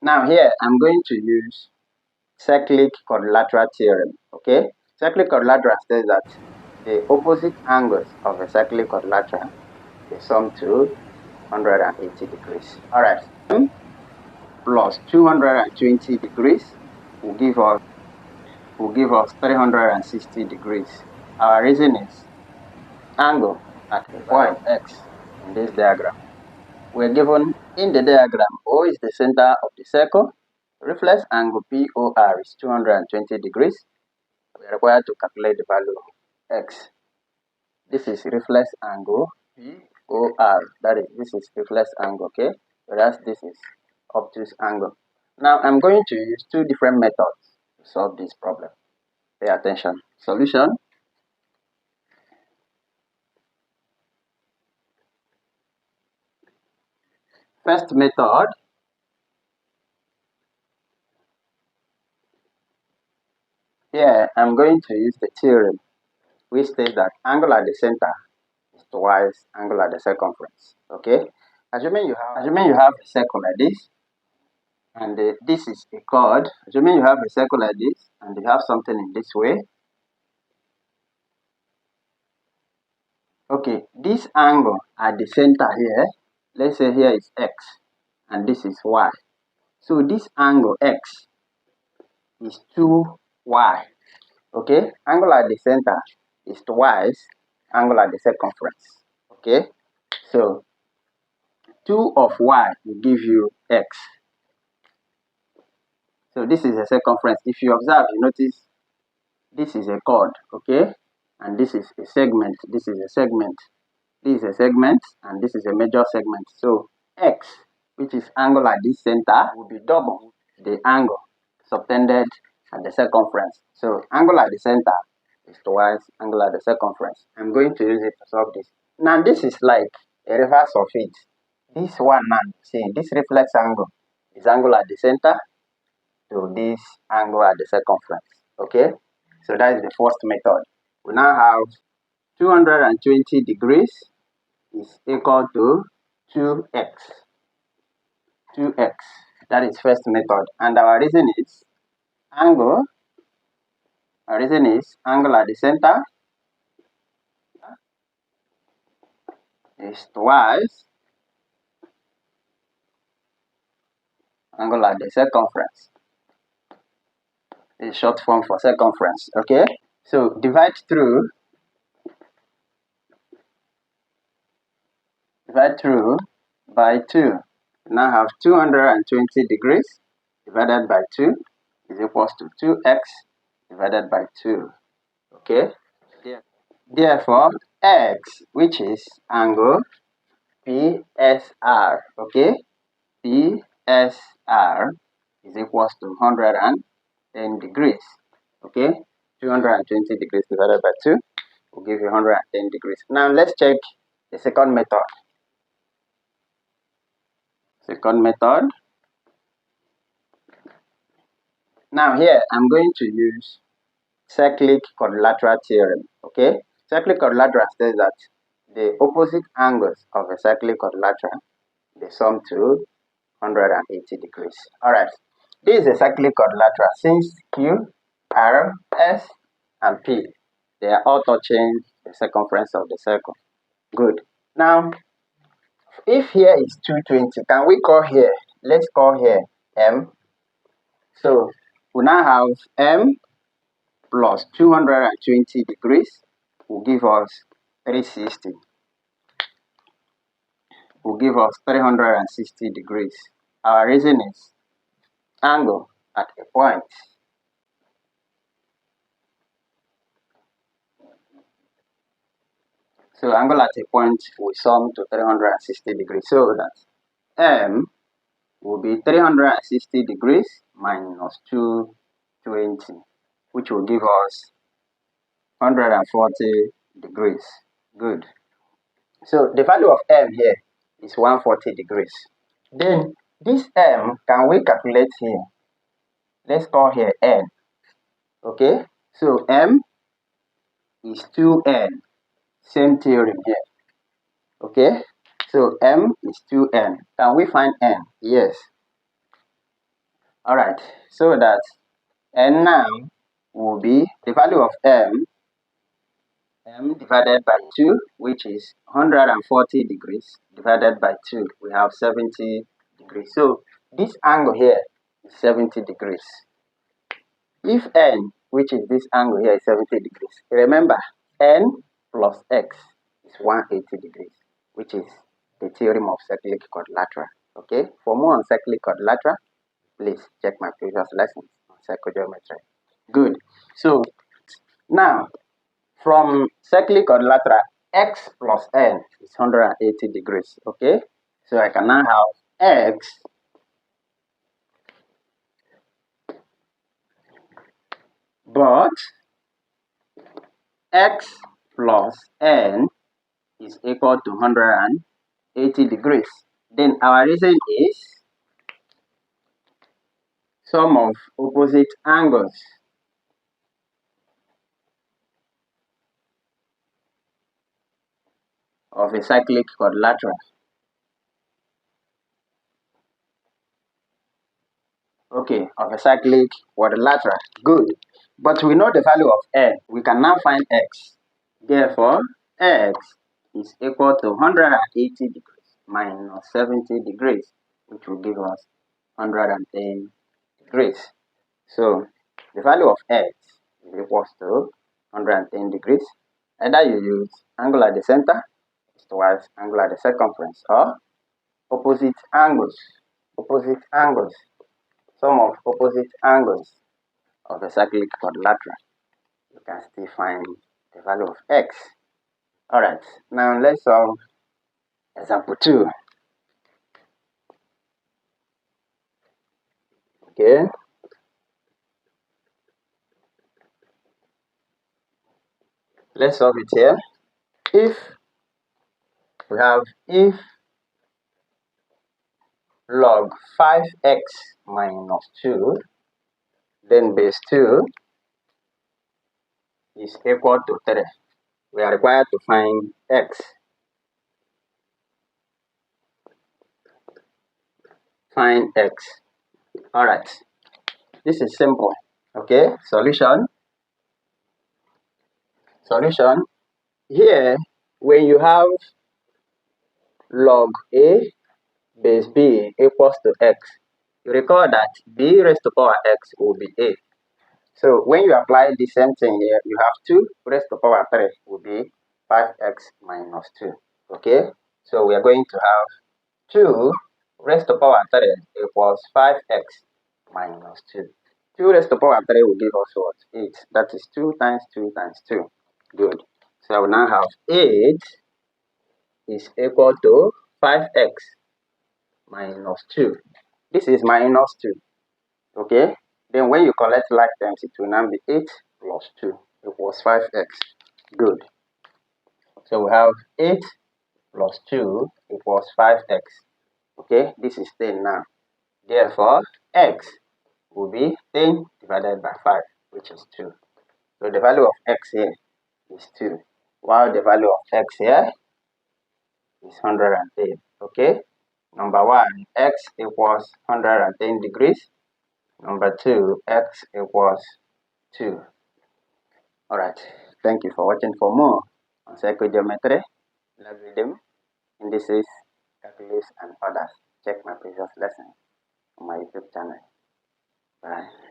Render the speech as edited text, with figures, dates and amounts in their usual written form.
Now here I'm going to use cyclic quadrilateral theorem. Okay, cyclic quadrilateral says that the opposite angles of a cyclic quadrilateral they sum to 180 degrees. All right, plus 220 degrees will give us 360 degrees. Our reason is angle at a point X in this diagram. We're given in the diagram O is the center of the circle. Reflex angle POR is 220 degrees. We are required to calculate the value of X. This is reflex angle POR. This is reflex angle, okay? Whereas this is obtuse angle. Now I'm going to use two different methods to solve this problem. Pay attention. Solution. First method. Here I'm going to use the theorem which states that angle at the center is twice angle at the circumference. Okay? Assuming you have a circle like this, and this is a chord. Assuming you have a circle like this, and you have something in this way. Okay, this angle at the center here, let's say here is X, and this is Y. So this angle X is 2Y. Okay, angle at the center is twice angle at the circumference. Okay, so 2 of Y will give you X. So this is a circumference. If you observe, you notice this is a chord, okay? And this is a segment. This is a segment. This is a segment, and this is a major segment. So X, which is angle at this center, will be double the angle subtended at the circumference. So angle at the center is twice angle at the circumference. I'm going to use it to solve this. Now this is like a reverse of it. This one now, see, this reflex angle is angle at the center to this angle at the circumference. Okay, so that is the first method. We now have 220 degrees is equal to 2x. 2x. That is first method. And our reason is angle. Our reason is angle at the center is twice angle at the circumference. Is short form for circumference. Okay, so divide through by 2. We now have 220 degrees divided by 2 is equals to 2x divided by 2. Okay, therefore x, which is angle PSR, okay, PSR is equals to 110 degrees. Okay, 220 degrees divided by 2 will give you 110 degrees. Now let's check the second method. Now here I'm going to use cyclic quadrilateral theorem. Okay, cyclic quadrilateral says that the opposite angles of a cyclic quadrilateral they sum to 180 degrees. All right, this is a cyclic quadrilateral since Q, R, S, and P they are all touching the circumference of the circle. Good. Now, if here is 220, can we call here? Let's call here M. So we now have M plus 220 degrees will give us 360. Will give us 360 degrees. Our reason is angle at a point. So angle at a point will sum to 360 degrees. So that M will be 360 degrees minus 220, which will give us 140 degrees. Good. So the value of M here is 140 degrees. Then this M, can we calculate here? Let's call here N. Okay, so M is 2N. Same theorem here. Okay, so M is 2N. Can we find N? Yes. Alright, so that n now will be the value of m divided by 2, which is 140 degrees, divided by 2, we have 70 degrees. So this angle here is 70 degrees. If n, which is this angle here, is 70 degrees, remember n plus x is 180 degrees, which is the theorem of cyclic quadrilateral. Okay, for more on cyclic quadrilateral, please check my previous lessons on psychogeometry. Good. So now, from cyclic quadrilateral, x plus n is 180 degrees. Okay, so I can now have x but x plus n is equal to 180 degrees. Then our reason is sum of opposite angles of a cyclic quadrilateral. Okay, of a cyclic quadrilateral. Good. But we know the value of n. We can now find x. Therefore, x is equal to 180 degrees minus 70 degrees, which will give us 110 degrees. So, the value of x is equals to 110 degrees. Either you use angle at the center twice angle at the circumference, or opposite angles. Opposite angles. Sum of opposite angles of a cyclic quadrilateral. You can still find the value of x. Alright, now let's solve example 2. Okay. Let's solve it here. If log 5x minus 2, then base 2 is equal to 3. We are required to find x. Find x. Alright, this is simple. Okay, solution. Here, when you have log a base b equals to x, you recall that b raised to power x will be a. So when you apply the same thing here, you have 2 raised to power 3 will be 5x minus 2. Okay, so we are going to have 2 raised to power 3 equals 5x minus 2. 2 raised to power 3 will give us what? 8. That is 2 times 2 times 2. Good. So I will now have 8 is equal to 5x minus 2. This is minus 2. Okay? Then when you collect like terms, it will now be 8 plus 2 equals 5x. Good. So we have 8 plus 2 equals 5x. Okay? This is 10 now. Therefore, x will be 10 divided by 5, which is 2. So the value of x here is 2, while the value of x here is 110. Okay? Number 1, x equals 110 degrees. Number 2, x equals 2. Alright, thank you for watching. For more on psychogeometry, logarithm, indices, calculus, and others, check my previous lesson on my YouTube channel. Bye.